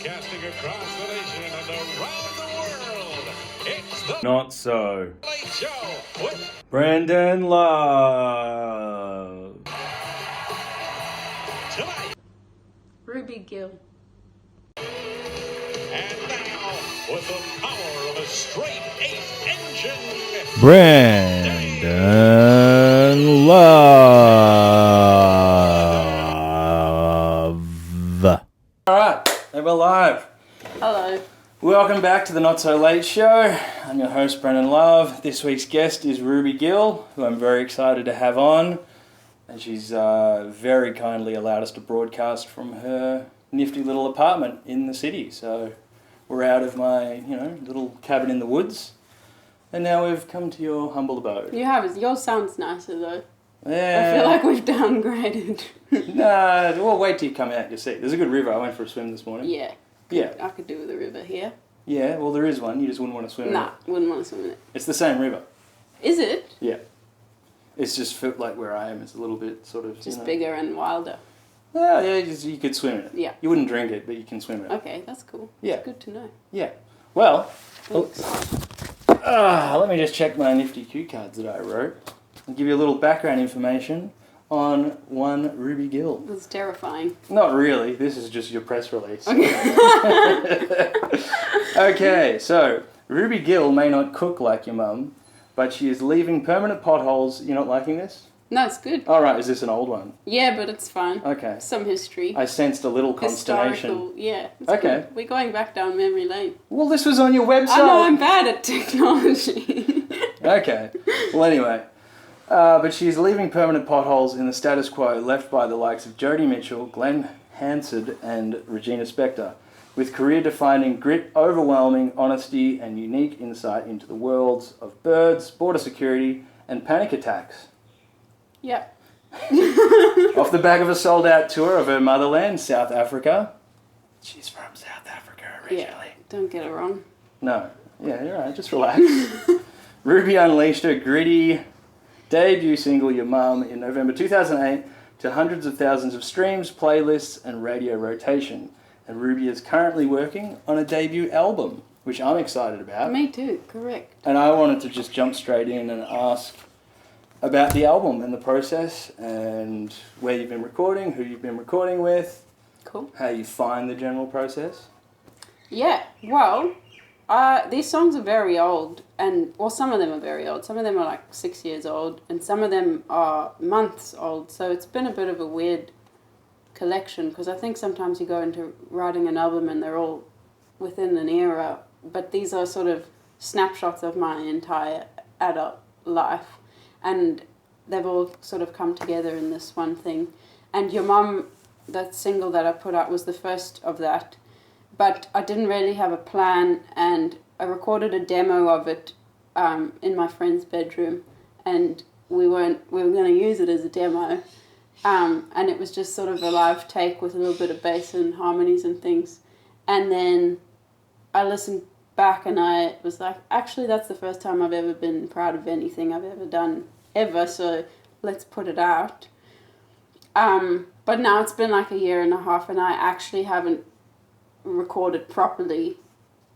Broadcasting across the nation and around the world, it's the Not So Late Show with Brandon Love. tonight. Ruby Gill. And now, with the power of a straight 8 engine, Brandon Love. Alright, we're live. Hello. Welcome back to the Not So Late Show. I'm your host, Brandon Love. This week's guest is Ruby Gill, who I'm very excited to have on. And she's very kindly allowed us to broadcast from her nifty little apartment in the city. So we're out of my, little cabin in the woods. And now we've come to your humble abode. You have. Yours sounds nicer though. Yeah. I feel like we've downgraded. Nah, well, wait till you come out, you'll see. There's a good river. I went for a swim this morning. Yeah. Yeah. I could do with a river here. Yeah, well, there is one. You just wouldn't want to swim in it. Nah, wouldn't want to swim in it. It's the same river. Is it? Yeah. It's just like where I am. It's a little bit sort of... Just bigger and wilder. Well, yeah, you could swim in it. Yeah. You wouldn't drink it, but you can swim in it. Okay, that's cool. Yeah. That's good to know. Yeah. Well, Thanks. let me just check my nifty cue cards that I wrote. I'll give you a little background information on one Ruby Gill. That's terrifying. Not really. This is just your press release. Okay. Okay, so Ruby Gill may not cook like your mum, but she is leaving permanent potholes. You're not liking this? No, it's good. All right, is this an old one? Yeah, but it's fine. Okay. Some history. I sensed a little consternation. Historical. Yeah. It's Okay. good. We're going back down memory lane. Well, this was on your website. I know, I'm bad at technology. Okay. Well, anyway. But she's leaving permanent potholes in the status quo left by the likes of Jodi Mitchell, Glenn Hansard, and Regina Spektor, with career-defining grit, overwhelming honesty, and unique insight into the worlds of birds, border security, and panic attacks. Yeah. Off the back of a sold-out tour of her motherland, South Africa. She's from South Africa originally. Yeah. Don't get it wrong. No. Yeah, you're right. Just relax. Ruby unleashed her gritty debut single, Your Mum, in November 2008 to hundreds of thousands of streams, playlists, and radio rotation. And Ruby is currently working on a debut album, which I'm excited about. Me too, correct. And I wanted to just jump straight in and ask about the album and the process and where you've been recording, who you've been recording with, Cool. how you find the general process. Yeah, well, these songs are very old, some of them are very old. Some of them are like 6 years old, and some of them are months old. So it's been a bit of a weird collection, because I think sometimes you go into writing an album and they're all within an era, but these are sort of snapshots of my entire adult life, and they've all sort of come together in this one thing. And Your Mum, that single that I put out, was the first of that. But I didn't really have a plan, and I recorded a demo of it in my friend's bedroom, and we were going to use it as a demo, and it was just sort of a live take with a little bit of bass and harmonies and things. And then I listened back and I was like, actually that's the first time I've ever been proud of anything I've ever done, ever, so let's put it out. But now it's been like a year and a half, and I actually haven't recorded properly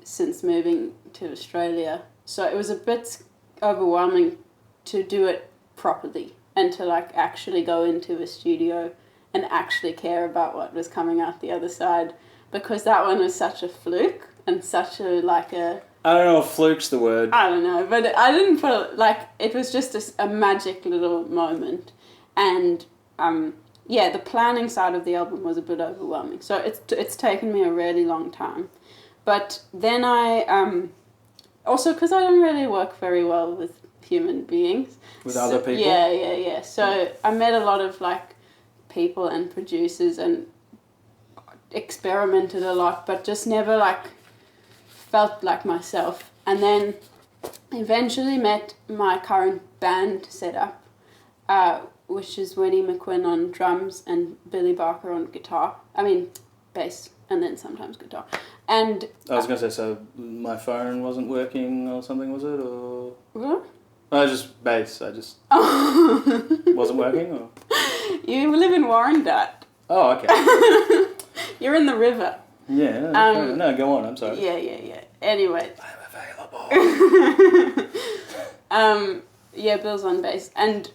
since moving to Australia, so it was a bit overwhelming to do it properly and to like actually go into a studio and actually care about what was coming out the other side, because that one was such a fluke and such a I don't know if fluke's the word. I don't know, but I didn't put it was just a magic little moment. And yeah, the planning side of the album was a bit overwhelming. So it's taken me a really long time. But then I, also because I don't really work very well with human beings. With other people? Yeah. So I met a lot of people and producers and experimented a lot, but just never felt like myself. And then eventually met my current band setup, which is Winnie McQuinn on drums and Billy Barker on guitar. I mean, bass, and then sometimes guitar. And I was going to say, so my phone wasn't working or something, was it? Or what? No, just bass. I just wasn't working? Or? You live in Warrandyte. Oh, okay. You're in the river. Yeah, no, go on, I'm sorry. Yeah. Anyway. I'm available. Yeah, Bill's on bass. And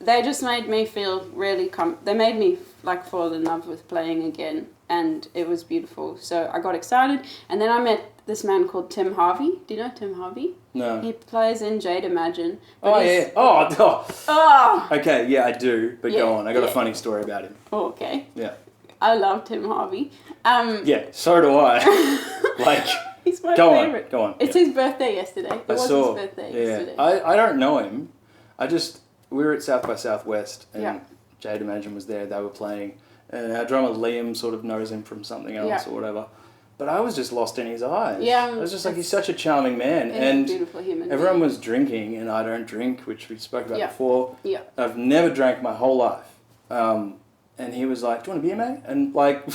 they just made me feel really they made me like fall in love with playing again, and it was beautiful. So I got excited, and then I met this man called Tim Harvey. Do you know Tim Harvey? No. He plays in Jade Imagine. Oh, yeah. Oh. Oh! Okay, yeah, I do, but go on. I got a funny story about him. Oh, okay. Yeah. I love Tim Harvey. Yeah, so do I. Like... He's my favourite. Go on. It's his birthday yesterday. It was his birthday yesterday. I don't know him. We were at South by Southwest and Jade Imagine was there. They were playing. And our drummer Liam sort of knows him from something else or whatever. But I was just lost in his eyes. Yeah. I was just like, he's such a charming man. And a beautiful human everyone being. was drinking and I don't drink, which we spoke about before. Yeah. I've never drank my whole life. And he was like, do you want a beer, mate? And like...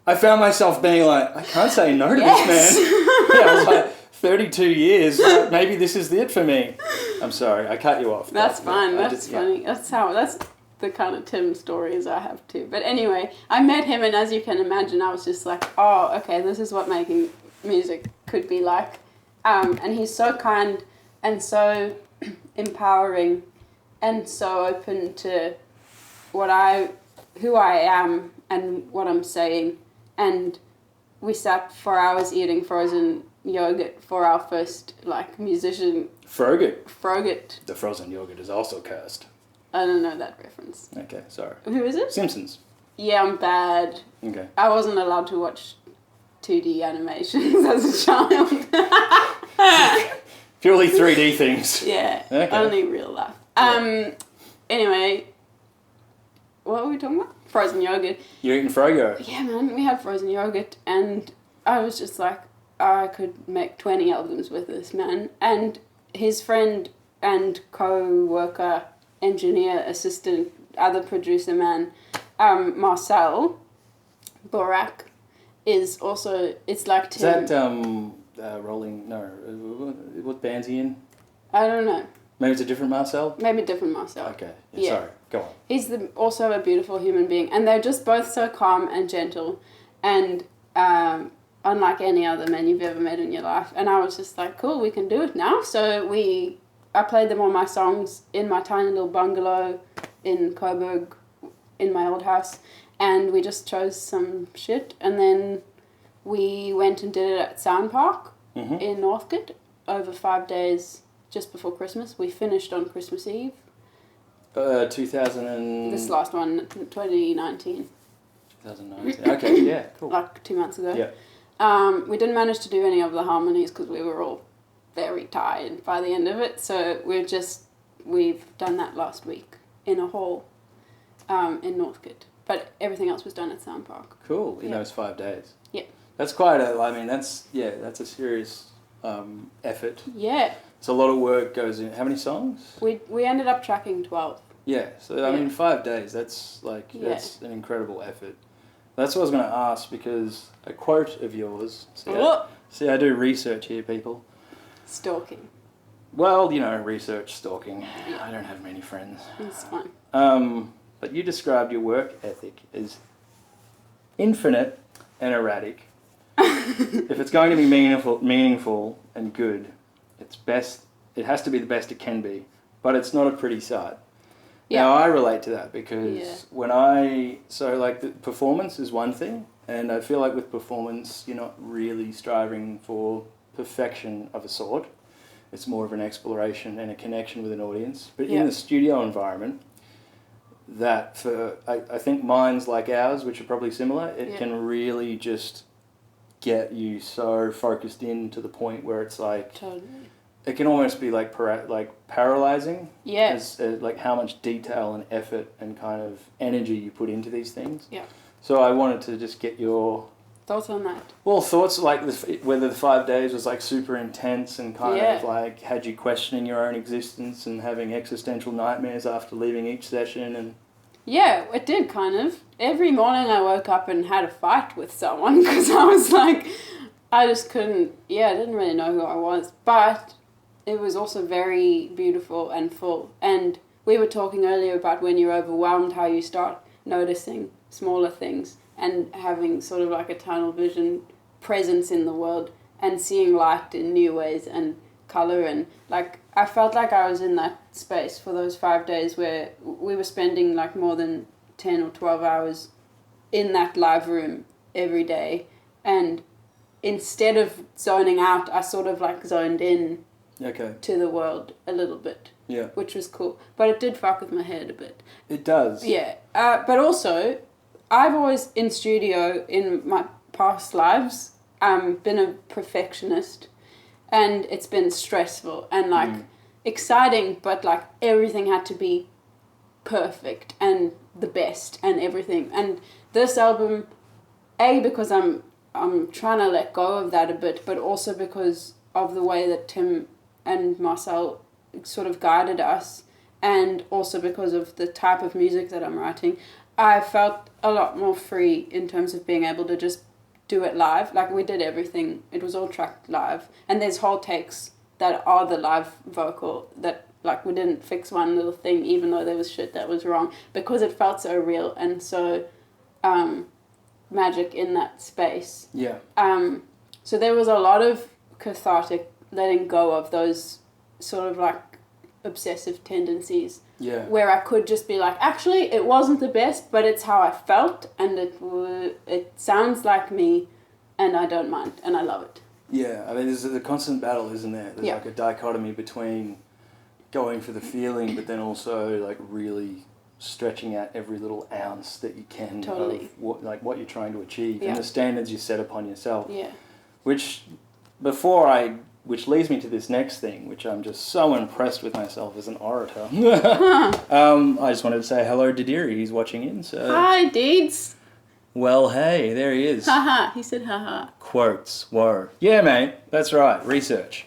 I found myself being like, I can't say no to this man. Yeah, I was like, 32 years, maybe this is it for me. I'm sorry, I cut you off. That's fine, that's funny. Yeah. That's the kind of Tim stories I have too. But anyway, I met him, and as you can imagine, I was just like, oh, okay, this is what making music could be like. And he's so kind and so empowering and so open to who I am and what I'm saying. And we sat for hours eating frozen yogurt for our first, musician... Frogut. The frozen yogurt is also cursed. I don't know that reference. Okay, sorry. Who is it? Simpsons. Yeah, I'm bad. Okay. I wasn't allowed to watch 2D animations as a child. Purely 3D things. Yeah, okay. Only real life. Anyway, what were we talking about? Frozen yogurt. You're eating Frogo. Yeah, man, we had frozen yogurt, and I was just like, I could make 20 albums with this man. And his friend and co-worker, engineer, assistant, other producer man, Marcel Borak, is also, it's like Tim. Is that Rolling, no, what band's he in? I don't know. Maybe it's a different Marcel? Maybe different Marcel. Okay, yeah. Sorry, go on. He's also a beautiful human being, and they're just both so calm and gentle, and unlike any other man you've ever met in your life. And I was just like, cool, we can do it now. So I played them all my songs in my tiny little bungalow in Coburg, in my old house, and we just chose some shit, and then we went and did it at Sound Park in Northcote over 5 days just before Christmas. We finished on Christmas Eve. 2000 and... This last one, 2019. 2019. Okay, yeah, cool. 2 months ago. Yeah. We didn't manage to do any of the harmonies because we were all very tired by the end of it. So we've done that last week in a hall in Northcote. But everything else was done at Sound Park. Cool, in those 5 days. Yeah. That's quite that's a serious effort. Yeah. It's a lot of work goes in. How many songs? We ended up tracking 12. Yeah, so I mean 5 days, that's an incredible effort. That's what I was going to ask, because a quote of yours, see I do research here, people. Stalking. Well, research, stalking. Yeah. I don't have many friends. It's fine. But you described your work ethic as infinite and erratic. If it's going to be meaningful and good, it has to be the best it can be, but it's not a pretty sight. Yeah. Now I relate to that because the performance is one thing, and I feel like with performance you're not really striving for perfection of a sort. It's more of an exploration and a connection with an audience. But in the studio environment, that for I think minds like ours, which are probably similar, it can really just get you so focused in to the point where it's like it can almost be like paralyzing. Yeah. As like how much detail and effort and kind of energy you put into these things. Yeah. So I wanted to just get your thoughts on that. Well, thoughts like whether the 5 days was like super intense and kind of like had you questioning your own existence and having existential nightmares after leaving each session and. Yeah, it did kind of. Every morning I woke up and had a fight with someone because I was like, I just couldn't, I didn't really know who I was. But it was also very beautiful and full. And we were talking earlier about when you're overwhelmed, how you start noticing smaller things. and having sort of like a tunnel vision presence in the world and seeing light in new ways and colour, and like I felt like I was in that space for those 5 days where we were spending like more than 10 or 12 hours in that live room every day, and instead of zoning out, I sort of like zoned in to the world a little bit. Yeah. Which was cool. But it did fuck with my head a bit. It does. Yeah. But also, I've always, in studio, in my past lives, been a perfectionist. And it's been stressful and, like, exciting, but, like, everything had to be perfect and the best and everything. And this album, because I'm trying to let go of that a bit, but also because of the way that Tim and Marcel sort of guided us, and also because of the type of music that I'm writing, I felt a lot more free in terms of being able to just do it live. Like, we did everything. It was all tracked live. And there's whole takes that are the live vocal that, like, we didn't fix one little thing even though there was shit that was wrong, because it felt so real and so magic in that space. Yeah. So there was a lot of cathartic letting go of those sort of like obsessive tendencies. Yeah. Where I could just be like, actually, it wasn't the best, but it's how I felt, and it sounds like me, and I don't mind, and I love it. Yeah, I mean, there's a constant battle, isn't there? There's like a dichotomy between going for the feeling, but then also like really stretching out every little ounce that you can of what you're trying to achieve and the standards you set upon yourself. Yeah. Which leads me to this next thing, which I'm just so impressed with myself as an orator. I just wanted to say hello to Didiri. He's watching in. So. Hi, Deeds. Well, hey, there he is. Haha, he said haha. Quotes, whoa. Yeah, mate, that's right, research.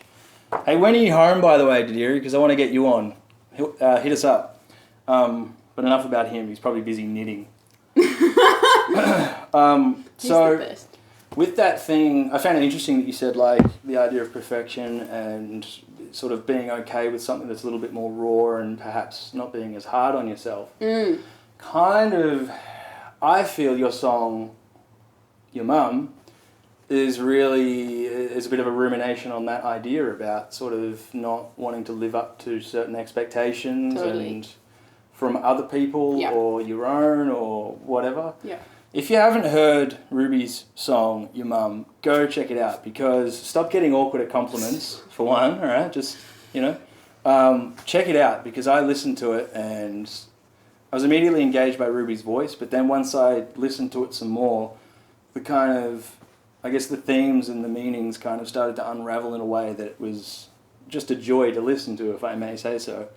Hey, when are you home, by the way, Didiri? Because I want to get you on. Hit us up. But enough about him. He's probably busy knitting. He's the best. With that thing, I found it interesting that you said, like, the idea of perfection and sort of being okay with something that's a little bit more raw and perhaps not being as hard on yourself. Kind of, I feel your song, Your Mum, is a bit of a rumination on that idea about sort of not wanting to live up to certain expectations and from other people or your own or whatever. Yeah. If you haven't heard Ruby's song, Your Mum, go check it out, because stop getting awkward at compliments, for one, all right? Just, check it out, because I listened to it and I was immediately engaged by Ruby's voice, but then once I listened to it some more, the kind of, I guess the themes and the meanings kind of started to unravel in a way that it was just a joy to listen to, if I may say so.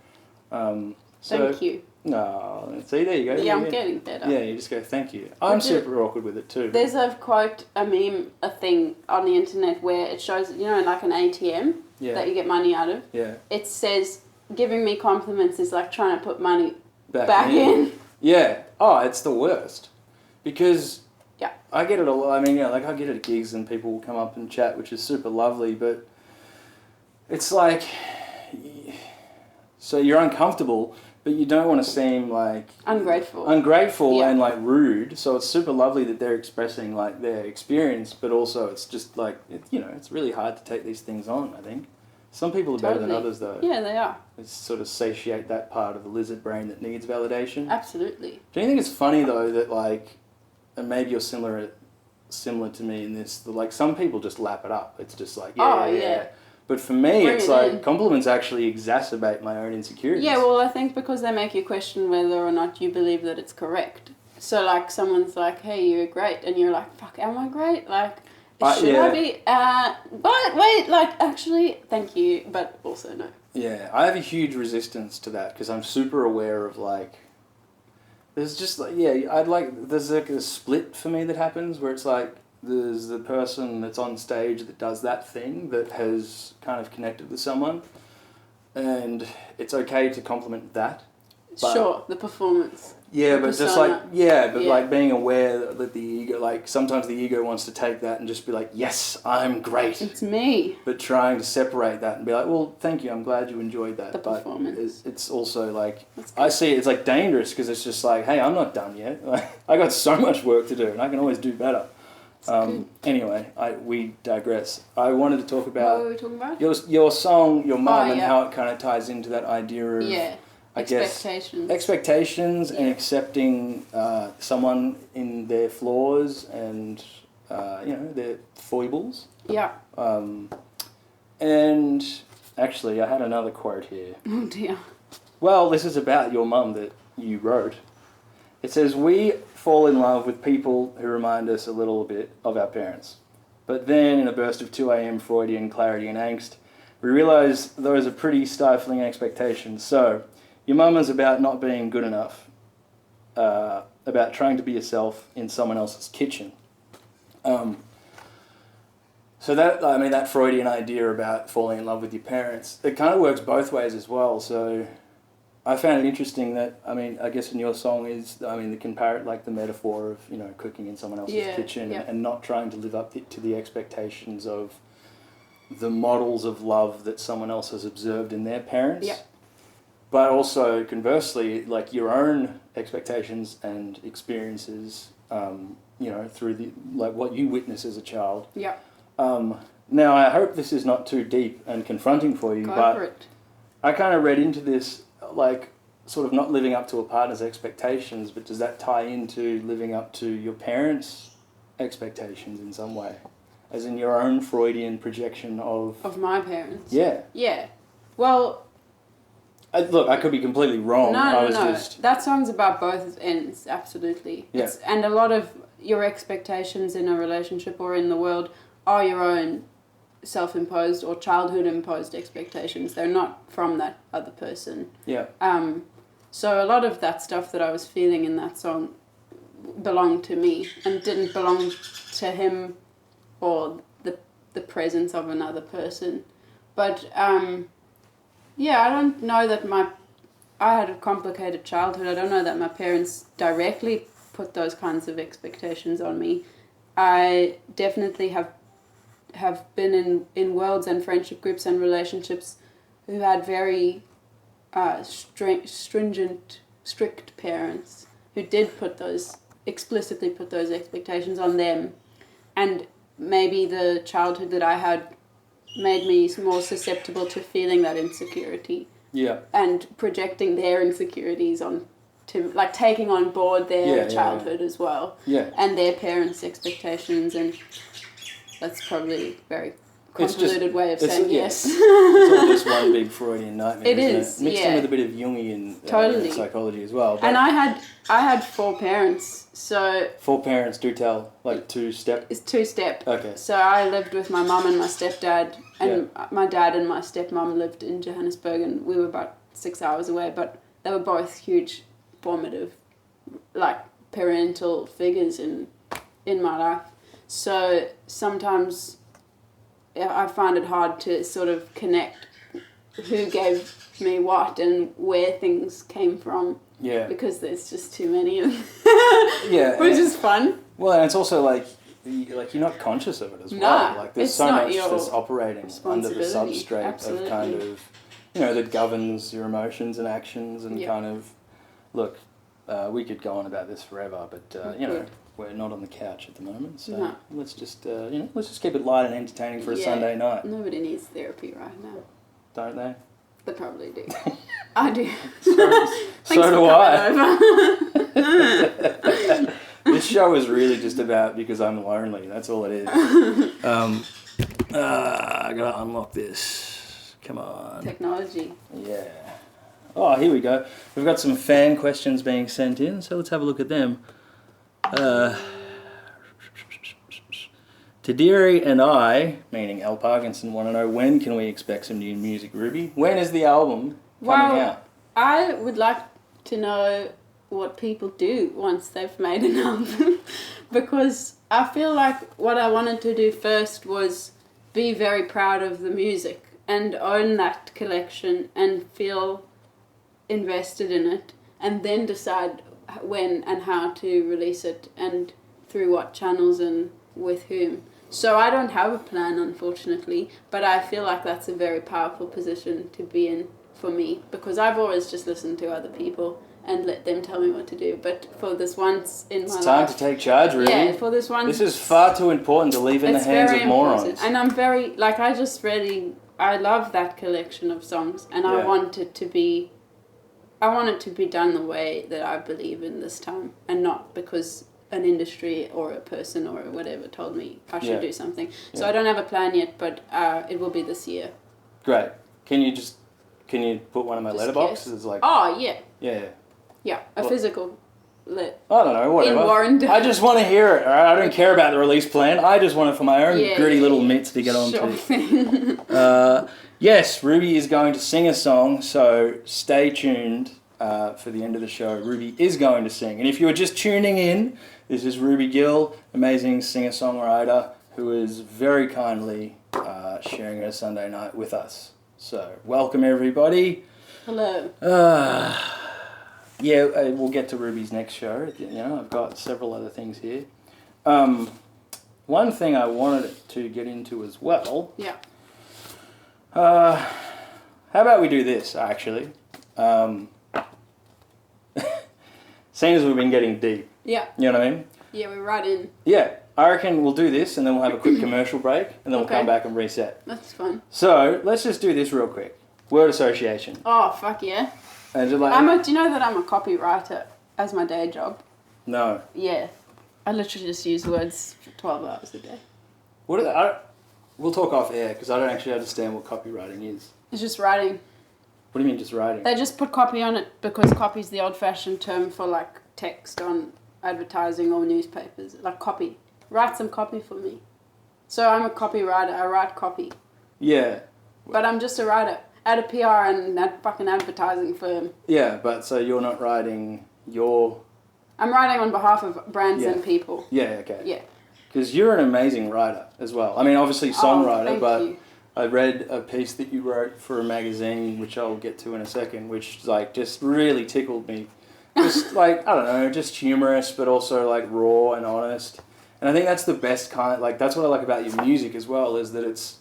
Thank you. No, see, there you go. Yeah, I'm getting better. Yeah, you just go, thank you. I'm super awkward with it too. There's a quote, a meme, a thing on the internet where it shows, like an ATM that you get money out of. Yeah. It says, giving me compliments is like trying to put money back in. Yeah. Oh, it's the worst. Because yeah, I get it a lot. I mean, like I get it at gigs and people will come up and chat, which is super lovely, but it's like, so you're uncomfortable, but you don't want to seem like ungrateful and like rude. So it's super lovely that they're expressing like their experience, but also it's just like it's really hard to take these things on. I think some people are better than others, though. Yeah, they are. It's sort of satiate that part of the lizard brain that needs validation. Absolutely. Do you think it's funny though that like, and maybe you're similar to me in this, that like some people just lap it up. It's just like yeah. But for me, it's like compliments actually exacerbate my own insecurities. Yeah, well, I think because they make you question whether or not you believe that it's correct. So, like, someone's like, hey, you're great. And you're like, fuck, am I great? Like, should I be? But wait, like, actually, thank you, but also no. Yeah, I have a huge resistance to that because I'm super aware of, like, there's just, like, there's like a split for me that happens where it's like, there's the person that's on stage that does that thing that has kind of connected with someone, and it's okay to compliment that. But, sure, the performance. Yeah, the but just persona. like being aware that the ego, like sometimes the ego wants to take that and just be like, yes, I'm great. It's me. But trying to separate that and be like, well, thank you, I'm glad you enjoyed that. The but performance. it's also like, I see it's like dangerous because it's just like, hey, I'm not done yet. I got so much work to do and I can always do better. Anyway, we digress. I wanted to talk about, what were we talking about? your song, Your Mum, and yeah. how it kind of ties into that idea of, I guess, expectations and accepting someone in their flaws and their foibles. Yeah. And actually, I had another quote here. Oh dear. Well, this is about your mum that you wrote. It says, "We fall in love with people who remind us a little bit of our parents. But then, in a burst of 2 a.m. Freudian clarity and angst, we realise those are pretty stifling expectations. So, your mum is about not being good enough, about trying to be yourself in someone else's kitchen." So that Freudian idea about falling in love with your parents, it kind of works both ways as well. So I found it interesting that, I guess in your song the metaphor of, cooking in someone else's kitchen and not trying to live up to the expectations of the models of love that someone else has observed in their parents. Yeah. But also, conversely, like your own expectations and experiences, through what you witness as a child. Yeah. Now, I hope this is not too deep and confronting for you, Go for it. I kind of read into this, sort of not living up to a partner's expectations, but does that tie into living up to your parents' expectations in some way? As in your own Freudian projection of... Of my parents? Yeah. Yeah. Well... Look, I could be completely wrong. No. That song's about both ends, absolutely. Yeah. And a lot of your expectations in a relationship or in the world are your own self-imposed or childhood-imposed expectations. They're not from that other person. Yeah. So a lot of that stuff that I was feeling in that song belonged to me and didn't belong to him or the presence of another person. But... I don't know that I had a complicated childhood. I don't know that my parents directly put those kinds of expectations on me. I definitely have been in worlds and friendship groups and relationships who had very stringent, strict parents who did explicitly put those expectations on them. And maybe the childhood that I had made me more susceptible to feeling that insecurity. Yeah. And projecting their insecurities taking on board their childhood as well. Yeah. And their parents' expectations, and that's probably a very convoluted way of saying yes. It's all just one big Freudian nightmare. It is, Mixed in with a bit of Jungian totally. Psychology as well. But and I had 4 parents, so... 4 parents, do tell, two-step? It's 2-step. Okay. So I lived with my mum and my stepdad, and my dad and my stepmom lived in Johannesburg, and we were about 6 hours away, but they were both huge, formative, parental figures in my life. So sometimes I find it hard to sort of connect who gave me what and where things came from. Yeah. Because there's just too many of them. Yeah. Which is fun. Well, and it's also you're not conscious of it as well. There's so much that's operating under the substrate of kind of, that governs your emotions and actions and kind of, look, we could go on about this forever, but, we're not on the couch at the moment, so let's just, let's just keep it light and entertaining for a Sunday night. Nobody needs therapy right now. Don't they? They probably do. I do. So do I. This show is really just about because I'm lonely. That's all it is. I gotta unlock this. Come on. Technology. Yeah. Oh, here we go. We've got some fan questions being sent in, so let's have a look at them. Tadiri and I, meaning Al Parkinson, want to know, when can we expect some new music, Ruby? When is the album coming out? I would like to know what people do once they've made an album, because I feel like what I wanted to do first was be very proud of the music and own that collection and feel invested in it. and then decide when and how to release it and through what channels and with whom. So I don't have a plan, unfortunately, but I feel like that's a very powerful position to be in for me, because I've always just listened to other people and let them tell me what to do. But for this once in my life... It's time to take charge, really. Yeah, for this once... This is far too important to leave in the hands of morons. Important. And I'm very... Like, I love that collection of songs, and I want it to be... I want it to be done the way that I believe in this time, and not because an industry or a person or whatever told me I should do something. So I don't have a plan yet, but it will be this year. Great. Can you put one of my letterboxes? Like, oh, yeah. Yeah. Yeah, a physical lit. I don't know, whatever. In Warren. I just want to hear it, alright? I don't care about the release plan. I just want it for my own gritty little mitts to get onto. Sure. Yes, Ruby is going to sing a song, so stay tuned for the end of the show. Ruby is going to sing. And if you are just tuning in, this is Ruby Gill, amazing singer-songwriter, who is very kindly sharing her Sunday night with us. So, welcome everybody. Hello. We'll get to Ruby's next show. You know, I've got several other things here. One thing I wanted to get into as well. Yeah. How about we do this, actually? Seeing as we've been getting deep. Yeah. You know what I mean? Yeah, we're right in. Yeah. I reckon we'll do this and then we'll have a quick commercial break and then we'll come back and reset. That's fun. So, let's just do this real quick. Word association. Oh, fuck yeah. And just like, do you know that I'm a copywriter as my day job? No. Yeah. I literally just use words for 12 hours a day. We'll talk off air because I don't actually understand what copywriting is. It's just writing. What do you mean just writing? They just put copy on it because copy's the old-fashioned term for like text on advertising or newspapers. Like copy. Write some copy for me. So I'm a copywriter. I write copy. Yeah. But I'm just a writer at a PR and that fucking advertising firm. Yeah, but so you're not writing your... I'm writing on behalf of brands and people. Yeah, okay. Yeah. Because you're an amazing writer as well. I mean, obviously songwriter, but you. I read a piece that you wrote for a magazine, which I'll get to in a second, which like just really tickled me. Just like, I don't know, just humorous, but also like raw and honest. And I think that's the best kind, like that's what I like about your music as well, is that it's,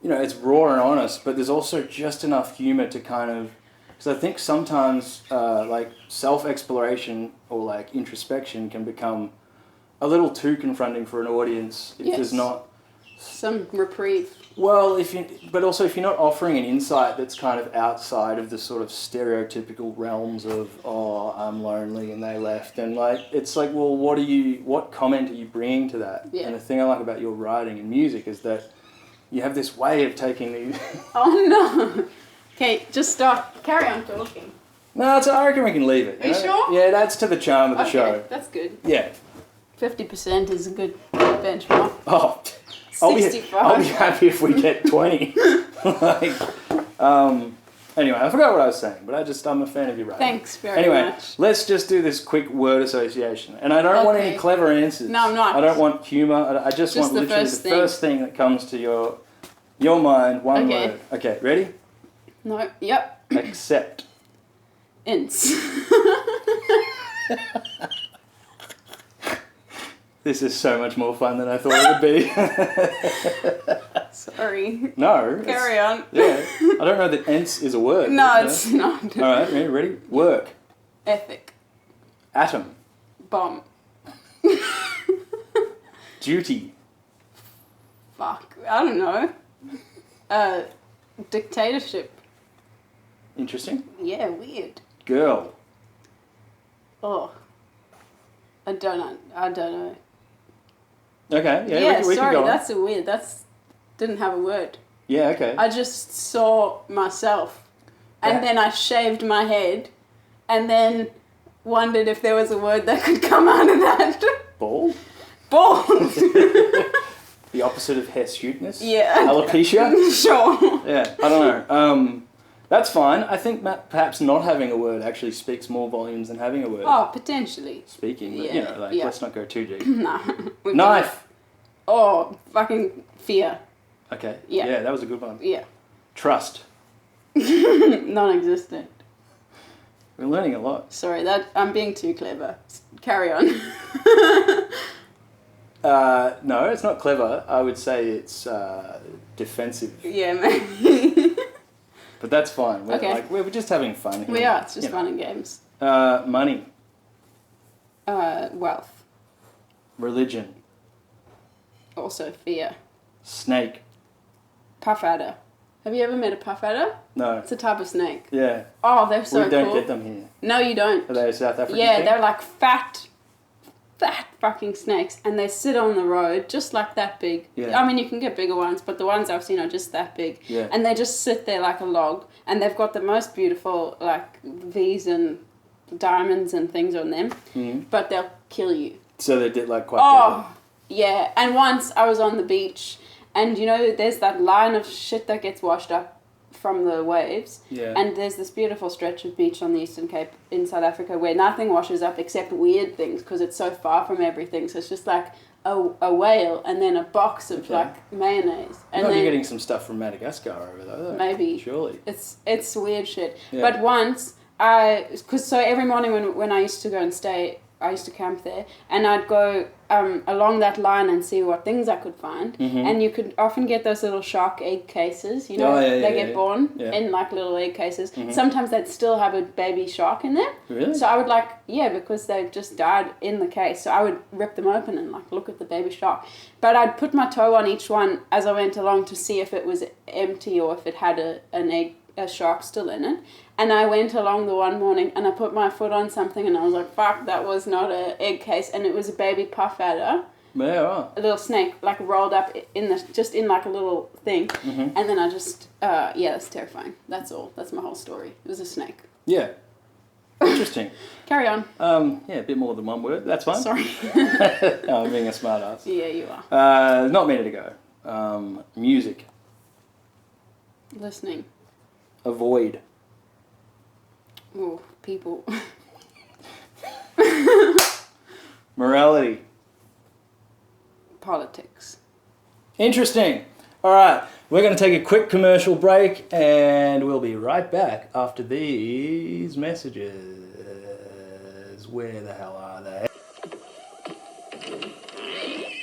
you know, it's raw and honest, but there's also just enough humor to kind of, because I think sometimes like self-exploration or like introspection can become a little too confronting for an audience if there's not some reprieve. Well, but also if you're not offering an insight that's kind of outside of the sort of stereotypical realms of, oh, I'm lonely and they left, and like it's like, well, what comment are you bringing to that? Yeah. And the thing I like about your writing and music is that you have this way of taking these. Oh no! Okay, just stop. Carry on talking. No, I reckon we can leave it. Are you sure? Yeah, that's to the charm of the show. That's good. Yeah. 50% is a good benchmark. Oh. 65. I'll be happy if we get 20. Like, anyway, I forgot what I was saying, but I'm a fan of your writing. Thanks very much. Let's just do this quick word association. And I don't want any clever answers. No, I'm not. I don't want humour. I just want literally the first thing that comes to your mind, one word. Okay, ready? No, yep. Accept. Ince. This is so much more fun than I thought it would be. Sorry. No. Carry on. Yeah. I don't know that ence is a word. No, it's not. All right, ready? Work. Ethic. Atom. Bomb. Duty. Fuck. I don't know. Dictatorship. Interesting. Yeah, weird. Girl. Oh. I don't know. Okay, yeah, we sorry, can go on. that's a weird. Didn't have a word. Yeah, okay. I just saw myself, and then I shaved my head, and then wondered if there was a word that could come out of that. Bald? Bald. The opposite of hirsuteness? Yeah. Alopecia? Sure. Yeah, I don't know. That's fine. I think perhaps not having a word actually speaks more volumes than having a word. Oh, potentially. Speaking, but, you know, let's not go too deep. Nah. Knife. Oh, fucking fear. Okay. Yeah. Yeah, that was a good one. Yeah. Trust. Non-existent. We're learning a lot. Sorry, that I'm being too clever. Carry on. No, it's not clever. I would say it's defensive. Yeah, maybe. But that's fine. We're, Okay. We're just having fun here. We are. It's just fun and games. Money. Wealth. Religion. Also fear. Snake. Puff adder. Have you ever met a puff adder? No. It's a type of snake. Yeah. Oh, they're so we don't cool. get them here. No, you don't. Are they a South African Yeah, thing? they're like fat fucking snakes, and they sit on the road just like that big. Yeah. I mean, you can get bigger ones, but the ones I've seen are just that big. Yeah. And they just sit there like a log, and they've got the most beautiful like V's and diamonds and things on them, but they'll kill you. So they did like quite Oh, yeah. And once I was on the beach, and you know, there's that line of shit that gets washed up from the waves. Yeah. And there's this beautiful stretch of beach on the Eastern Cape in South Africa where nothing washes up except weird things because it's so far from everything. So it's just like a whale and then a box of like mayonnaise. And You're then getting some stuff from Madagascar over there, though. Maybe. Surely. It's weird shit. Yeah. But once so every morning when I used to go and stay, I used to camp there, and I'd go along that line and see what things I could find. And you could often get those little shark egg cases, you know, they get born in like little egg cases. Sometimes they'd still have a baby shark in there. Really? So I would because they just died in the case. So I would rip them open and like look at the baby shark. But I'd put my toe on each one as I went along to see if it was empty or if it had a shark still in it. And I went along the one morning and I put my foot on something and I was like, fuck, that was not an egg case. And it was a baby puff adder. Yeah, right. A little snake, like rolled up in like a little thing. And then I just, that's terrifying. That's all. That's my whole story. It was a snake. Yeah. Interesting. Carry on. A bit more than one word. That's fine. Sorry. No, I'm being a smart ass. Yeah, you are. Not a minute ago. Music. Listening. Avoid. Oh, people. Morality. Politics. Interesting. All right, we're going to take a quick commercial break and we'll be right back after these messages. Where the hell are they?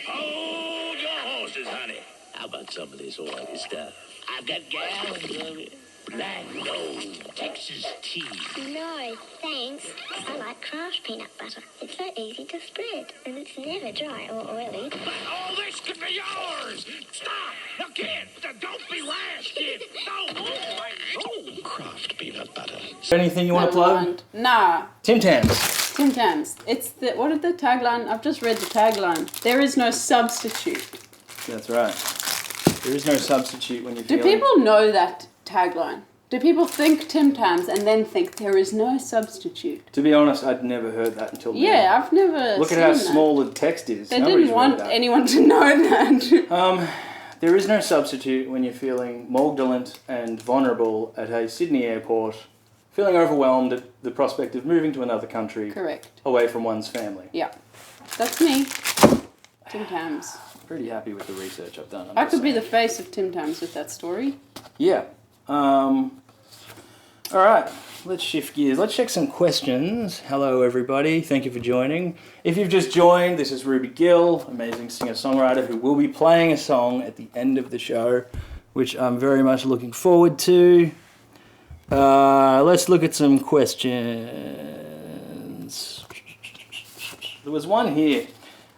Hold your horses, honey. How about some of this oily stuff? I've got gallons of it. Black gold Texas tea. No, thanks. I like Kraft peanut butter. It's so easy to spread, and it's never dry or oily. But all this could be yours. Stop. Now, kid, don't be rash, kid. No. Oh, Kraft peanut butter. Anything you want to plug? Nah. Tim Tams. Tim Tams. It's what is the tagline? I've just read the tagline. There is no substitute. That's right. There is no substitute when you're Do feeling... people know that tagline? Do people think Tim Tams and then think there is no substitute? To be honest, I'd never heard that until now. Yeah, I've never Look seen at how that. small the text is. They Nobody's didn't want read that. anyone to know that. There is no substitute when you're feeling magdalent and vulnerable at a Sydney airport, feeling overwhelmed at the prospect of moving to another country. Correct. Away from one's family. Yeah. That's me. Tim Tams. Pretty happy with the research I've done. I could be the face of Tim Tams with that story. Yeah. All right, let's shift gears. Let's check some questions. Hello, everybody. Thank you for joining. If you've just joined, this is Ruby Gill, amazing singer-songwriter who will be playing a song at the end of the show, which I'm very much looking forward to. Let's look at some questions. There was one here.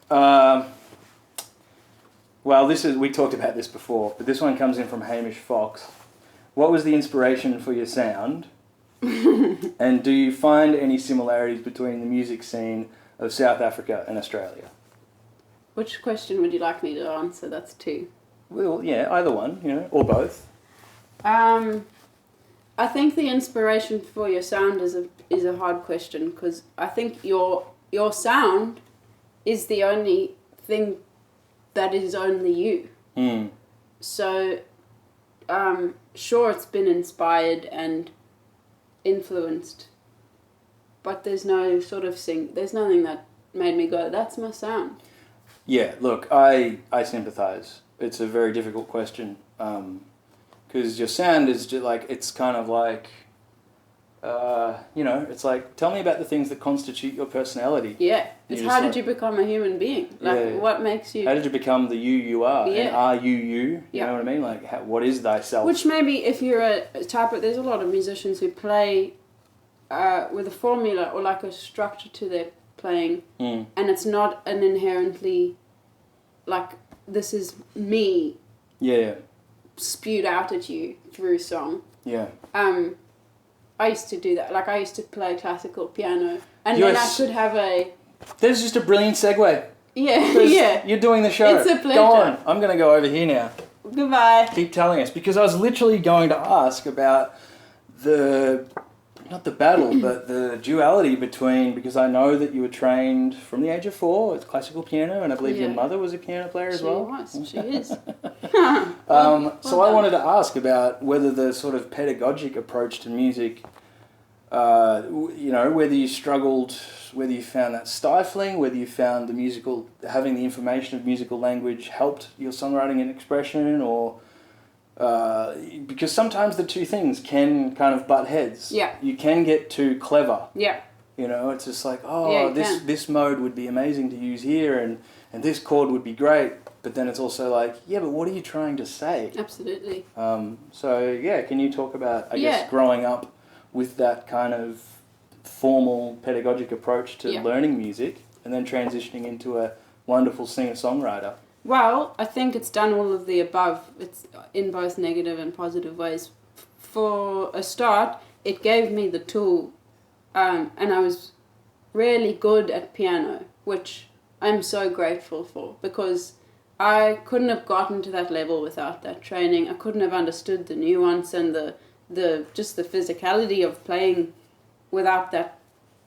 Well, we talked about this before, but this one comes in from Hamish Fox. What was the inspiration for your sound? And do you find any similarities between the music scene of South Africa and Australia? Which question would you like me to answer? That's two. Well, yeah, either one, or both. I think the inspiration for your sound is a hard question because I think your sound is the only thing that is only you. So, sure, it's been inspired and influenced, but there's no sort of there's nothing that made me go, that's my sound. Yeah, look, I sympathise. It's a very difficult question because your sound is just like, it's kind of like it's like, tell me about the things that constitute your personality. Yeah. It's You're how just did you become a human being? Like, Yeah. what makes you... How did you become the you are? Yeah. And are you you? You Yeah. know what I mean? Like, what is thyself? Which maybe if you're a type of... There's a lot of musicians who play with a formula or like a structure to their playing, and it's not an inherently, like, this is me Yeah. spewed out at you through song. Yeah. I used to do that. Like, I used to play classical piano, and You're then I could have a... There's just a brilliant segue. Yeah, There's- yeah. You're doing the show. It's a pleasure. Go on. I'm going to go over here now. Goodbye. Keep telling us. Because I was literally going to ask about not the battle, but the duality between, because I know that you were trained from the age of 4 with classical piano, and I believe your Yeah. mother was a piano player as well. She is. So I wanted to ask about whether the sort of pedagogic approach to music, whether you struggled, whether you found that stifling, whether you found having the information of musical language helped your songwriting and expression, or because sometimes the two things can kind of butt heads. Yeah. You can get too clever. Yeah. It's just like, Yeah, this mode would be amazing to use here, and this chord would be great. But then it's also like, yeah, but what are you trying to say? Absolutely. Can you talk about, I Yeah. guess, growing up with that kind of formal pedagogic approach to Yeah. learning music and then transitioning into a wonderful singer-songwriter? Well, I think it's done all of the above. It's in both negative and positive ways. For a start, it gave me the tool, and I was really good at piano, which I'm so grateful for, because I couldn't have gotten to that level without that training. I couldn't have understood the nuance and the just the physicality of playing without that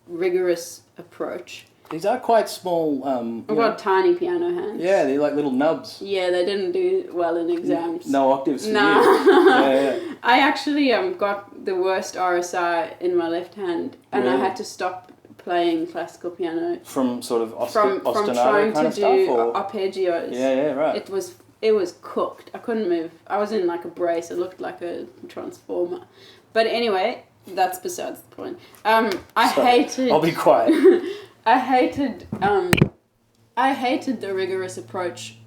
rigorous approach. These are quite small. I've got tiny piano hands. Yeah, they're like little nubs. Yeah, they didn't do well in exams. No octaves for No. you. Yeah. I actually got the worst RSI in my left hand, and I Really? had to stop playing classical piano From sort of from ostinato trying kind to of stuff? do Or? arpeggios. Yeah, right. It was cooked. I couldn't move. I was in like a brace. It looked like a transformer. But anyway, that's besides the point. Hated. I'll be quiet. I hated the rigorous approach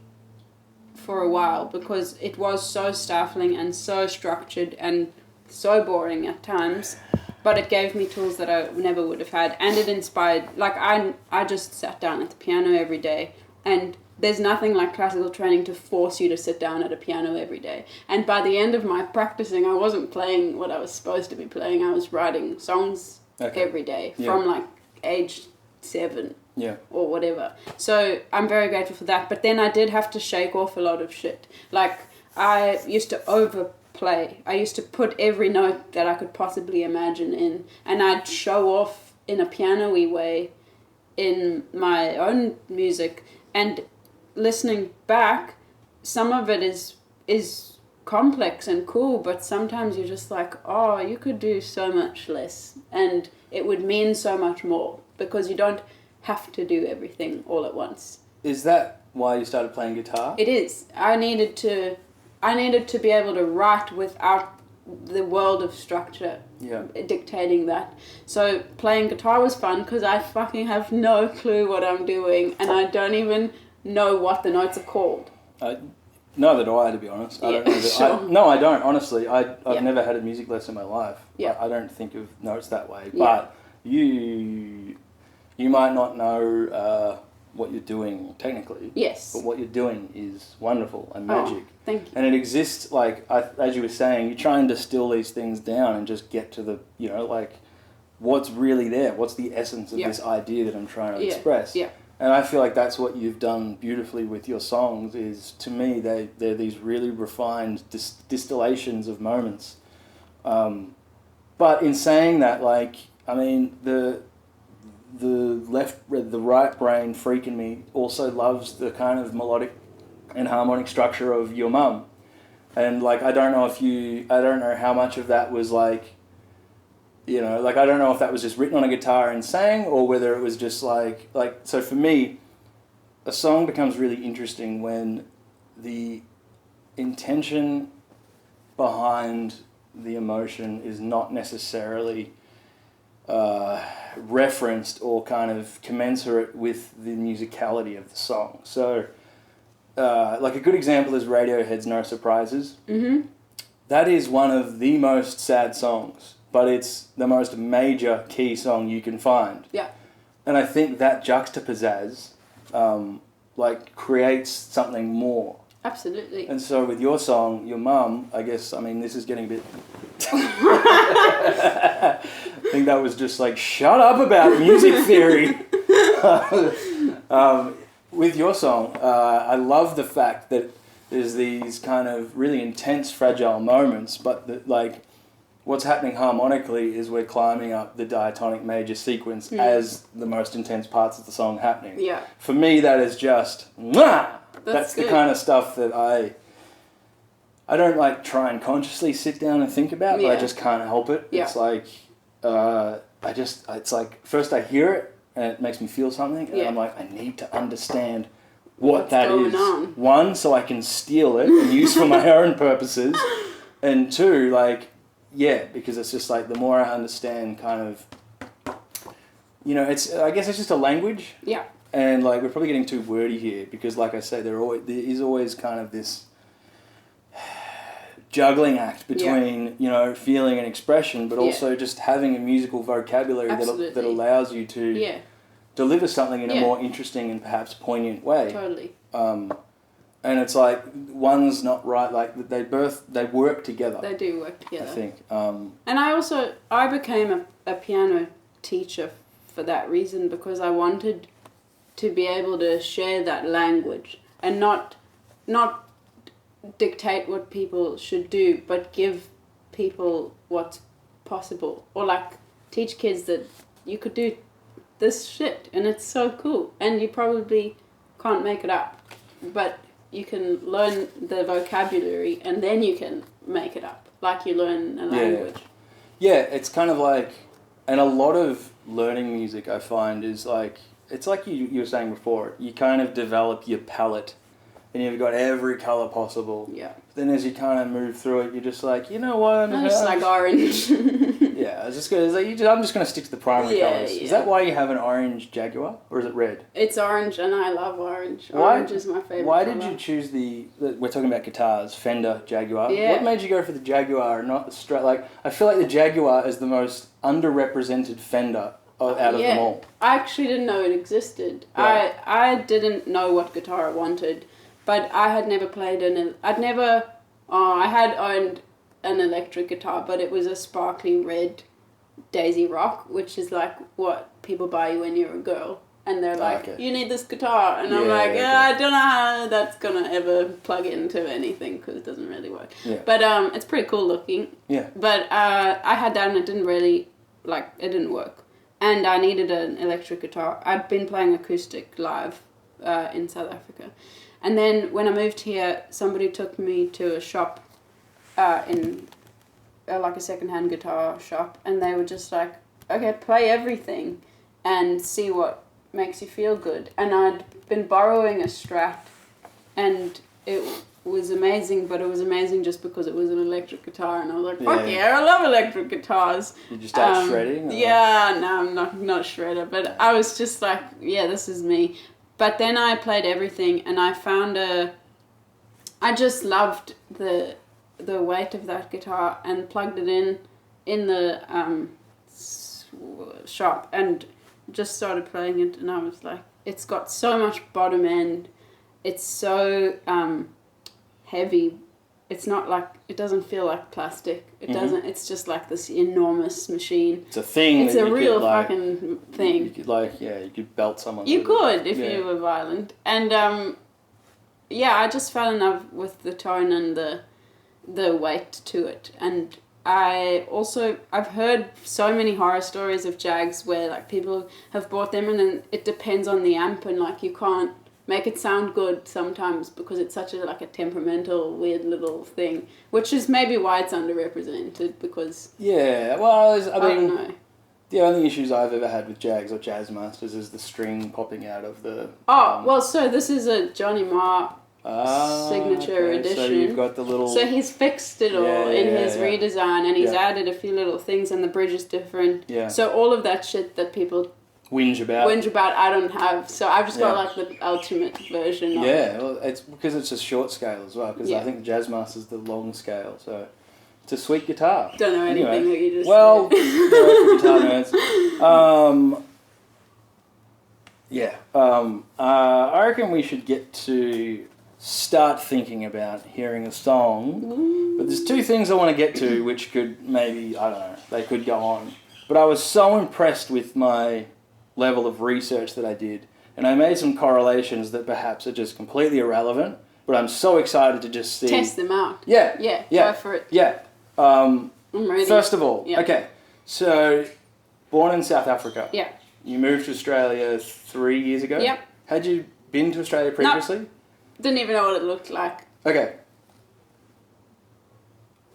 for a while because it was so stifling and so structured and so boring at times, but it gave me tools that I never would have had, and it inspired, like I just sat down at the piano every day, and there's nothing like classical training to force you to sit down at a piano every day. And by the end of my practicing, I wasn't playing what I was supposed to be playing. I was writing songs every day from like age 7 or whatever. So I'm very grateful for that. But then I did have to shake off a lot of shit. Like, I used to overplay. I used to put every note that I could possibly imagine in, and I'd show off in a piano-y way in my own music. And listening back, some of it is complex and cool, but sometimes you're just like, oh, you could do so much less, and it would mean so much more, because you don't have to do everything all at once. Is that why you started playing guitar? It is. I needed to be able to write without the world of structure dictating that. So playing guitar was fun because I fucking have no clue what I'm doing, and I don't even know what the notes are called. Neither do I, to be honest. I don't know Sure. No, I don't, honestly. I've never had a music lesson in my life. Yeah. I don't think of notes that way. Yeah. But you might not know what you're doing technically. Yes. But what you're doing is wonderful and magic. Oh, thank you. And it exists, like, as you were saying, you try and distill these things down and just get to the, like, what's really there. What's the essence of this idea that I'm trying to express. Yeah. And I feel like that's what you've done beautifully with your songs. Is, to me, they're these really refined distillations of moments. But in saying that, like, I mean, the right brain freak in me also loves the kind of melodic and harmonic structure of your mum. And, like, I don't know how much of that was, like, like, I don't know if that was just written on a guitar and sang, or whether it was just like, so for me, a song becomes really interesting when the intention behind the emotion is not necessarily referenced or kind of commensurate with the musicality of the song. So, like a good example is Radiohead's No Surprises. Mm-hmm. That is one of the most sad songs, but it's the most major key song you can find. Yeah. And I think that juxtapizzazz, like, creates something more. Absolutely. And so with your song, your mum, I guess, I mean, this is getting a bit... I think that was just like, shut up about music theory. With your song, I love the fact that there's these kind of really intense, fragile moments, but that, like, what's happening harmonically is we're climbing up the diatonic major sequence as the most intense parts of the song happening. Yeah. For me, that is just, mwah! That's the good. kind of stuff that I don't like try and consciously sit down and think about, but I just can't help it. Yeah. It's like, it's like, first I hear it and it makes me feel something, and I'm like, I need to understand what's that is. On? One, so I can steal it and use for my own purposes, and two, like, yeah, because it's just like the more I understand, kind of, I guess it's just a language. Yeah. And like we're probably getting too wordy here because, like I say, there is always kind of this juggling act between feeling and expression, but also just having a musical vocabulary that allows you to deliver something in a more interesting and perhaps poignant way. Totally. And it's like one's not right. Like they work together. They do work together. I think. And I became a piano teacher for that reason, because I wanted to be able to share that language and not dictate what people should do, but give people what's possible, or like teach kids that you could do this shit and it's so cool, and you probably can't make it up, but you can learn the vocabulary and then you can make it up, like you learn a language. Yeah, it's kind of like, and a lot of learning music I find is like, it's like you were saying before, you kind of develop your palette and you've got every colour possible. Yeah. Then as you kind of move through it, you're just like, you know what? I'm just like orange. Yeah, I'm just going to stick to the primary colours. Yeah. Is that why you have an orange Jaguar, or is it red? It's orange, and I love orange. Orange is my favourite Why colour. did you choose we're talking about guitars, Fender, Jaguar. Yeah. What made you go for the Jaguar and not the Strat? Like, I feel like the Jaguar is the most underrepresented Fender out of them all. I actually didn't know it existed. Right. I didn't know what guitar I wanted, but I had never played I had owned an electric guitar, but it was a sparkly red Daisy Rock, which is like what people buy you when you're a girl, and they're like, you need this guitar, and I'm like, I don't know how that's gonna ever plug into anything because it doesn't really work. But it's pretty cool looking. But I had that and it didn't really, it didn't work, and I needed an electric guitar. I'd been playing acoustic live in South Africa, and then when I moved here, somebody took me to a shop in like a secondhand guitar shop, and they were just like, okay, play everything and see what makes you feel good. And I'd been borrowing a Strat, and it was amazing, but it was amazing just because it was an electric guitar, and I was like, fuck yeah, I love electric guitars. You just start shredding? Or? Yeah, no, I'm not a shredder, but I was just like, yeah, this is me. But then I played everything, and I found I just loved the weight of that guitar, and plugged it in the shop and just started playing it, and I was like, it's got so much bottom end, it's so heavy, it's not like, it doesn't feel like plastic, it doesn't, it's just like this enormous machine. It's a thing. It's a real fucking thing. You could you could belt someone. You could if you were violent. And I just fell in love with the tone and the weight to it. And I've heard so many horror stories of Jags where people have bought them and then it depends on the amp, and you can't make it sound good sometimes because it's such a temperamental weird little thing, which is maybe why it's underrepresented, because I don't know. The only issues I've ever had with Jags or Jazz Masters is the string popping out of the... So this is a Johnny Marr signature edition. So you've got the little... So he's fixed it all in his redesign, and he's Yeah. added a few little things, and the bridge is different. Yeah. So all of that shit that people Whinge about. I don't have. So I've just got Yeah. like the ultimate version of it. Yeah, well, it's because it's a short scale as well, because Yeah. I think Jazzmaster's the long scale, so it's a sweet guitar. Don't know anything that you just well, said. guitar nerds. I reckon we should get to start thinking about hearing a song, but there's two things I want to get to which could maybe, I don't know, they could go on. But I was so impressed with my level of research that I did, and I made some correlations that perhaps are just completely irrelevant, but I'm so excited to just see... Test them out. Yeah. Yeah, Yeah. go for it. Yeah. I'm ready. First of all, Yeah. okay, so born in South Africa. Yeah. You moved to Australia 3 years ago? Yep. Had you been to Australia previously? Didn't even know what it looked like. Okay.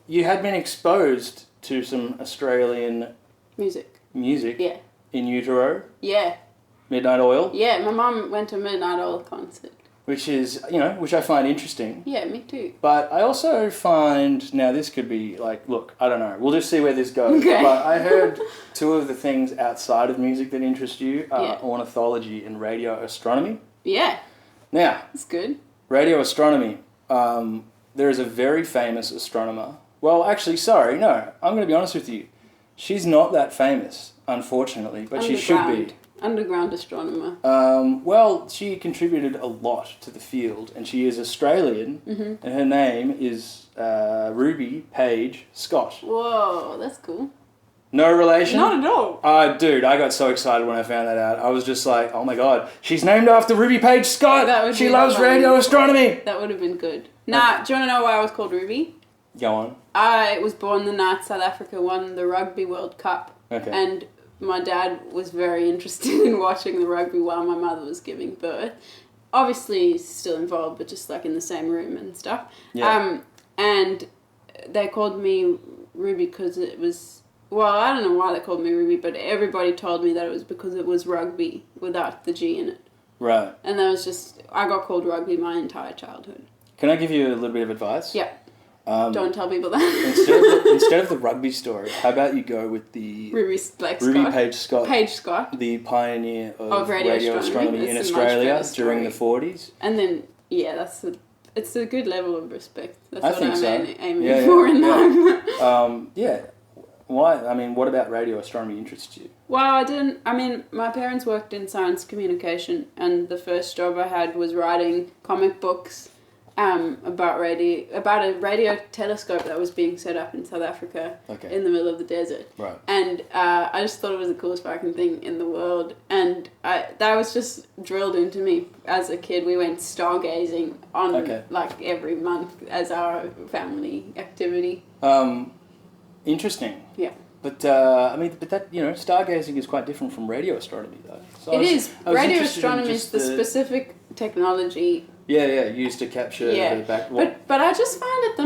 You had been exposed to some Australian Music. music Yeah. in utero, Yeah. Midnight Oil, Yeah, my mum went to a Midnight Oil concert. which is, which I find interesting. Yeah, me too. But I also find, now this could be like, look, I don't know, we'll just see where this goes. Okay. But I heard two of the things outside of music that interest you are Yeah. ornithology and radio astronomy. Yeah, Now, it's good. radio astronomy, there is a very famous astronomer. Well, actually, sorry, no, I'm going to be honest with you. She's not that famous, unfortunately, but she should be. Underground astronomer. Well, she contributed a lot to the field, and she is Australian, and her name is Ruby Page Scott. Whoa, that's cool. No relation? Not at all. Dude, I got so excited when I found that out. I was just like, oh my god, she's named after Ruby Page Scott! That would She be loves funny. radio astronomy! That would have been good. Nah, do you want to know why I was called Ruby? Go on. I was born the night South Africa won the Rugby World Cup. Okay. And my dad was very interested in watching the rugby while my mother was giving birth. Obviously, he's still involved, but just like in the same room and stuff. Yeah. And they called me Ruby because it was... Well, I don't know why they called me Ruby, but everybody told me that it was because it was rugby without the G in it. Right. And that was just... I got called Rugby my entire childhood. Can I give you a little bit of advice? Yeah. Don't tell people that. Instead of the rugby story, how about you go with the Ruby Page Scott, Page Scott. the pioneer of radio radio astronomy in It's a much Australia better during the story. 40s. And then, yeah, it's a good level of respect. That's I what think I'm so. aiming for in life. Yeah. Why? I mean, what about radio astronomy interests you? Well, my parents worked in science communication, and the first job I had was writing comic books about a radio telescope that was being set up in South Africa in the middle of the desert. Right. And I just thought it was the coolest fucking thing in the world, and that was just drilled into me as a kid. We went stargazing on like every month as our family activity. Interesting. Yeah. But that stargazing is quite different from radio astronomy, though. So It is. Radio interested in astronomy is just the specific technology. used to capture the back. But I just find it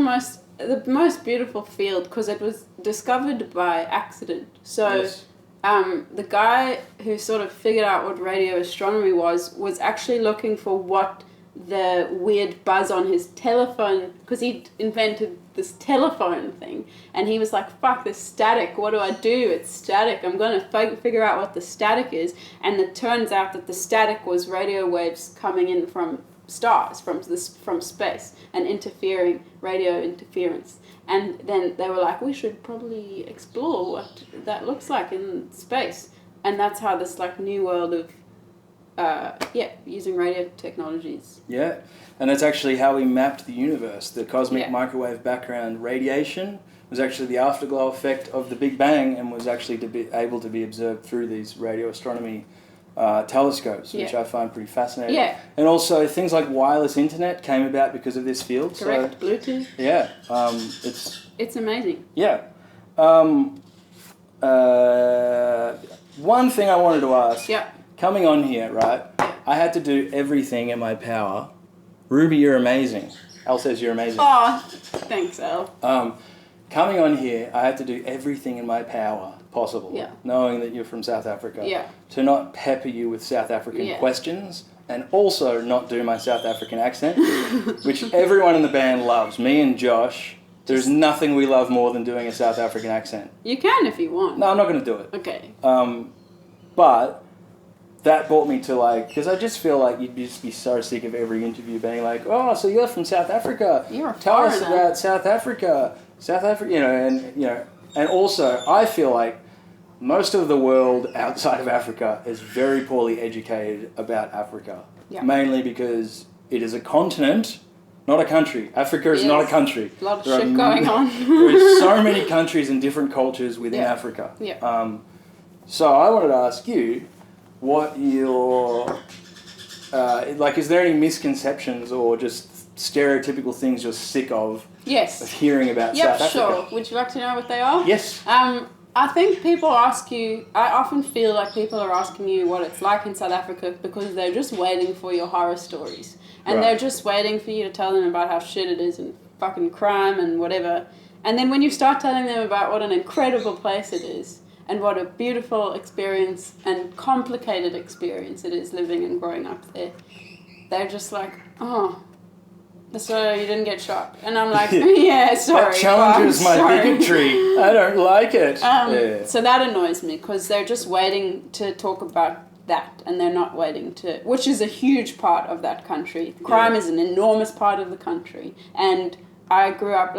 the most beautiful field because it was discovered by accident. So Yes. the guy who sort of figured out what radio astronomy was actually looking for what the weird buzz on his telephone, because he'd invented this telephone thing, and he was like, fuck this static, what do I do? It's static, I'm going to figure out what the static is. And it turns out that the static was radio waves coming in from stars, from space, and interfering, radio interference. And then they were like, we should probably explore what that looks like in space. And that's how this like new world of using radio technologies. Yeah, and that's actually how we mapped the universe. The cosmic microwave background radiation was actually the afterglow effect of the Big Bang, and was actually able to be observed through these radio astronomy telescopes, which I find pretty fascinating. Yeah. And also things like wireless internet came about because of this field. Correct, So, Bluetooth. yeah, It's amazing. Yeah. One thing I wanted to ask. Yeah. Coming on here, right, I had to do everything in my power. Ruby, you're amazing. Al says you're amazing. Oh, thanks, Al. Coming on here, I had to do everything in my power possible, Yeah. knowing that you're from South Africa, Yeah. to not pepper you with South African Yeah. questions and also not do my South African accent, which everyone in the band loves. Me and Josh, there's nothing we love more than doing a South African accent. You can if you want. No, I'm not going to do it. Okay. But that brought me to like, because I just feel like you'd just be so sick of every interview being like, oh, so you're from South Africa. You're a Tell us foreigner." about South Africa. South Africa, and also I feel like most of the world outside of Africa is very poorly educated about Africa. Yeah. Mainly because it is a continent, not a country. Africa is not a country. A lot of There shit are going on. There is so many countries and different cultures within Yeah. Africa. Yeah. So I wanted to ask you, what your is there any misconceptions or just stereotypical things you're sick of Yes. hearing about Yep, South sure. Africa? Would you like to know what they are? Yes. I think people ask you, I often feel like people are asking you what it's like in South Africa because they're just waiting for your horror stories. And Right. they're just waiting for you to tell them about how shit it is and fucking crime and whatever. And then when you start telling them about what an incredible place it is and what a beautiful experience and complicated experience it is living and growing up there, they're just like, oh, so you didn't get shot. And I'm like, yeah, sorry. That challenges my sorry. bigotry. I don't like it. Yeah. So that annoys me because they're just waiting to talk about that and they're not waiting to, which is a huge part of that country. Crime is an enormous part of the country. And I grew up,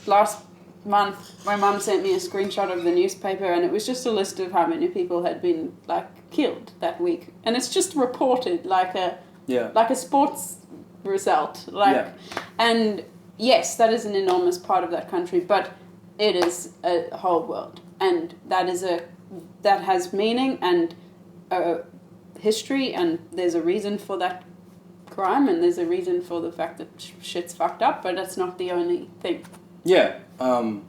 last month, my mum sent me a screenshot of the newspaper and it was just a list of how many people had been killed that week. And it's just reported like a sports result. And yes, that is an enormous part of that country, but it is a whole world. And that has meaning and history, and there's a reason for that crime, and there's a reason for the fact that shit's fucked up, but that's not the only thing. Yeah, and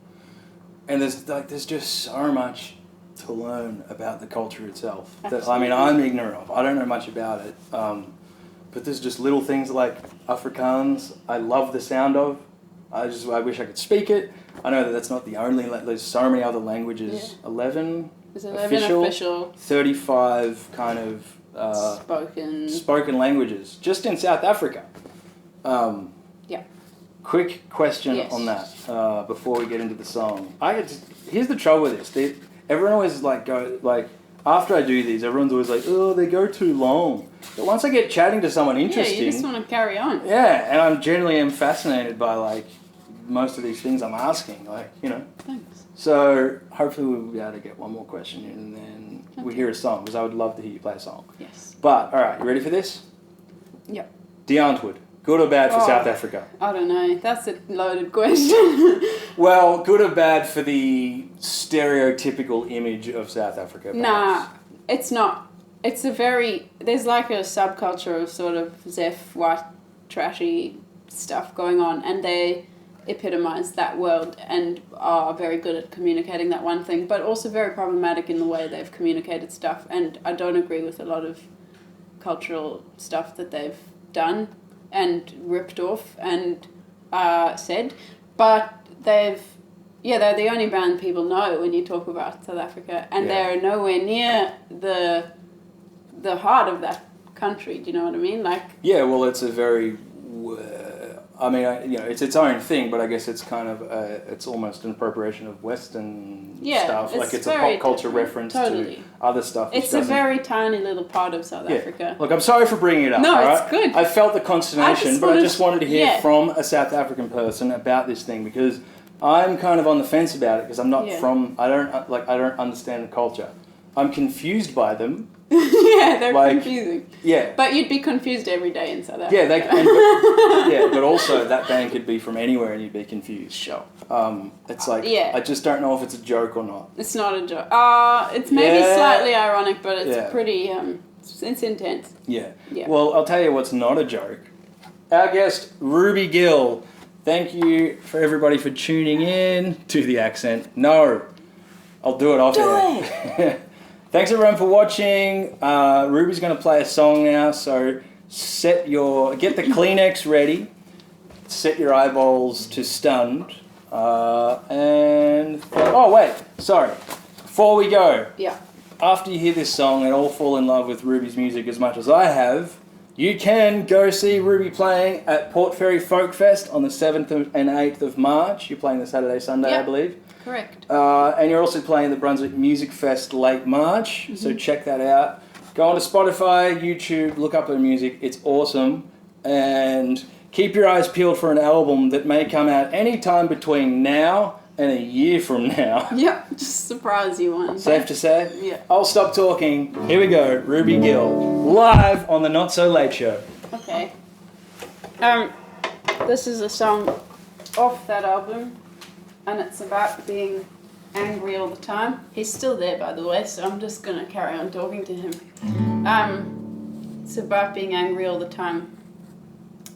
there's just so much to learn about the culture itself. Absolutely. I'm ignorant of. I don't know much about it. But there's just little things like Afrikaans. I love the sound of. I wish I could speak it. I know that that's not the only. There's so many other languages. Yeah. 11. There's 11 official. 35 kind of spoken languages just in South Africa. Yeah. Quick question on that before we get into the song. Here's the trouble with this. Everyone always after I do these, everyone's always like, oh, they go too long. But once I get chatting to someone interesting, Yeah, you just want to carry on. Yeah, and I generally am fascinated by most of these things I'm asking. Thanks. So hopefully we'll be able to get one more question in, and then we hear a song because I would love to hear you play a song. Yes. But all right, you ready for this? Yep. Deantwoord. Good or bad for South Africa? I don't know. That's a loaded question. Well, good or bad for the stereotypical image of South Africa? Perhaps? Nah, it's not. It's there's like a subculture of sort of Zef, white, trashy stuff going on, and they epitomise that world and are very good at communicating that one thing, but also very problematic in the way they've communicated stuff, and I don't agree with a lot of cultural stuff that they've done and ripped off and said, but they're the only band people know when you talk about South Africa, and they're nowhere near the heart of that country. Do you know what I mean? Yeah, well, it's a very, it's its own thing, but I guess it's kind of it's almost an appropriation of Western stuff. It's a pop culture reference to other stuff. It's a very tiny little part of South Africa. Look, I'm sorry for bringing it up. No, right? it's good. I felt the consternation, but I just wanted to hear from a South African person about this thing because I'm kind of on the fence about it because I'm not from. I don't understand the culture. I'm confused by them. Yeah, they're confusing. Yeah. But you'd be confused every day in South Africa. Yeah, but also that band could be from anywhere and you'd be confused. Sure. It's I just don't know if it's a joke or not. It's not a joke. It's maybe slightly ironic, but it's pretty, it's intense. Yeah. Yeah. Well, I'll tell you what's not a joke. Our guest, Ruby Gill. Thank you for everybody for tuning in to the accent. No, I'll do it off air. Thanks everyone for watching. Ruby's going to play a song now, so get the Kleenex ready, set your eyeballs to stunned, before we go, after you hear this song and all fall in love with Ruby's music as much as I have, you can go see Ruby playing at Port Fairy Folk Fest on the 7th and 8th of March. You're playing the Saturday, Sunday, I believe. Correct. And you're also playing the Brunswick Music Fest late March, so check that out. Go onto Spotify, YouTube, look up her music. It's awesome. And keep your eyes peeled for an album that may come out any time between now and a year from now. Yep, just surprise you one. Safe to say? Yeah. I'll stop talking. Here we go. Ruby Gill, live on the Not So Late Show. Okay. This is a song off that album, and it's about being angry all the time. He's still there, by the way, so I'm just gonna carry on talking to him. It's about being angry all the time,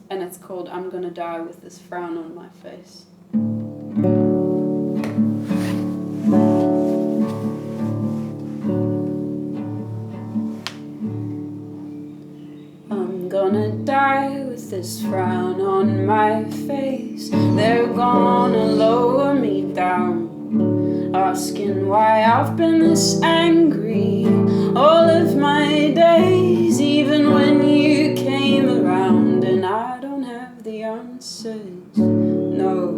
and it's called "I'm Gonna Die with This Frown on My Face." I'm gonna die with this frown on my face. They're gonna lower me down, asking why I've been this angry all of my days, even when you came around, and I don't have the answers. No,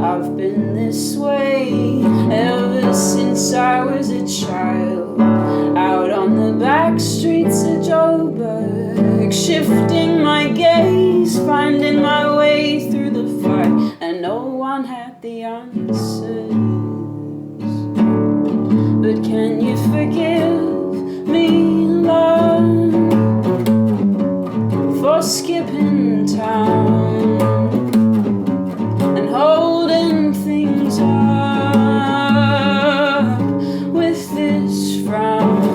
I've been this way ever since I was a child, out on the back streets of Joburg, shifting my gaze, finding my way through the fight, and no one had the answers. But can you forgive me, love, for skipping town and holding things up with this frown?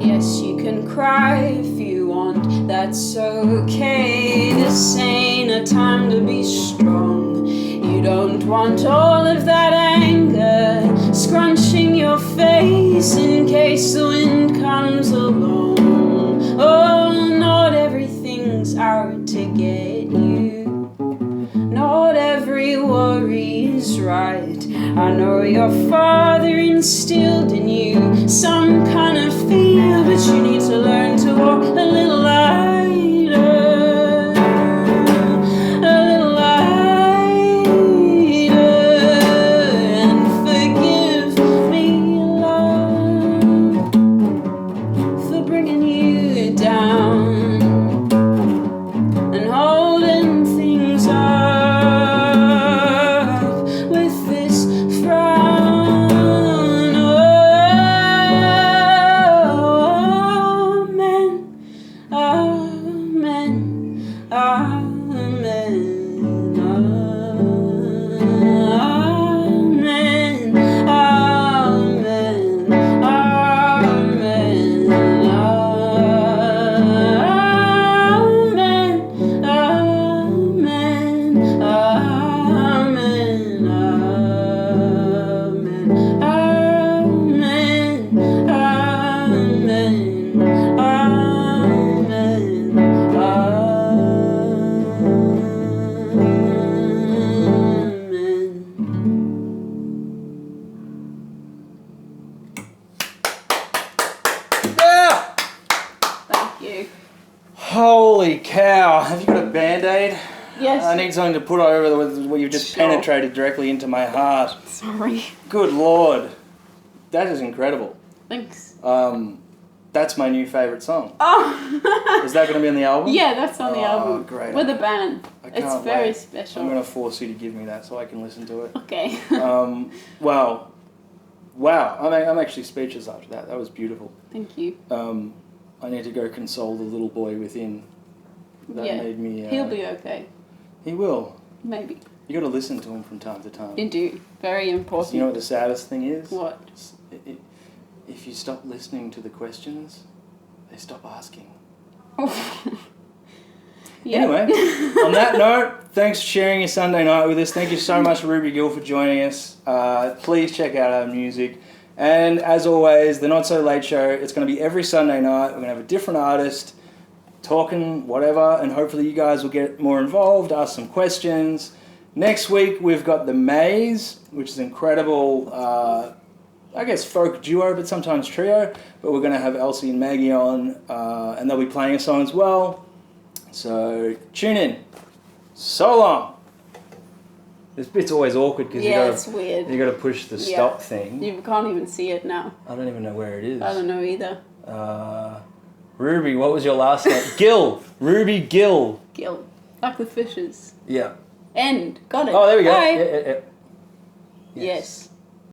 Yes, you can cry if you want, that's okay. This ain't a time to be strong. You don't want all of that anger scrunching your face in case the wind comes along. Oh, not everything's out to get you. Not every worry is right. I know your father instilled in you some kind of fear, but you need to learn to walk a little lighter. Holy cow, have you got a Band-Aid? Yes. I need something to put over where you've just penetrated directly into my heart. Sorry. Good Lord. That is incredible. Thanks. That's my new favourite song. Oh! Is that going to be on the album? Yeah, that's on the album. Great. With a band. I can't It's very wait. special. I'm going to force you to give me that so I can listen to it. Okay. Wow. I'm actually speechless after that. That was beautiful. Thank you. I need to go console the little boy within. That made me... He'll be okay. He will. Maybe. You got to listen to him from time to time. You do. Very important. You know what the saddest thing is? What? If you stop listening to the questions, they stop asking. Yeah. Anyway, on that note, thanks for sharing your Sunday night with us. Thank you so much, Ruby Gill, for joining us. Please check out our music. And as always, the Not So Late Show, it's going to be every Sunday night. We're going to have a different artist. talking, whatever, and hopefully you guys will get more involved, ask some questions. Next week we've got The Maze, which is incredible, I guess folk duo, but sometimes trio. But we're going to have Elsie and Maggie on, and they'll be playing a song as well. So tune in. So long. This bit's always awkward because it's weird. you got to push the stop thing. You can't even see it now. I don't even know where it is. I don't know either. Ruby, what was your last name? Gill. Ruby Gill. Gill. Like the fishes. Yeah. End. Got it. Oh, there we go. Bye. Yeah. Yes.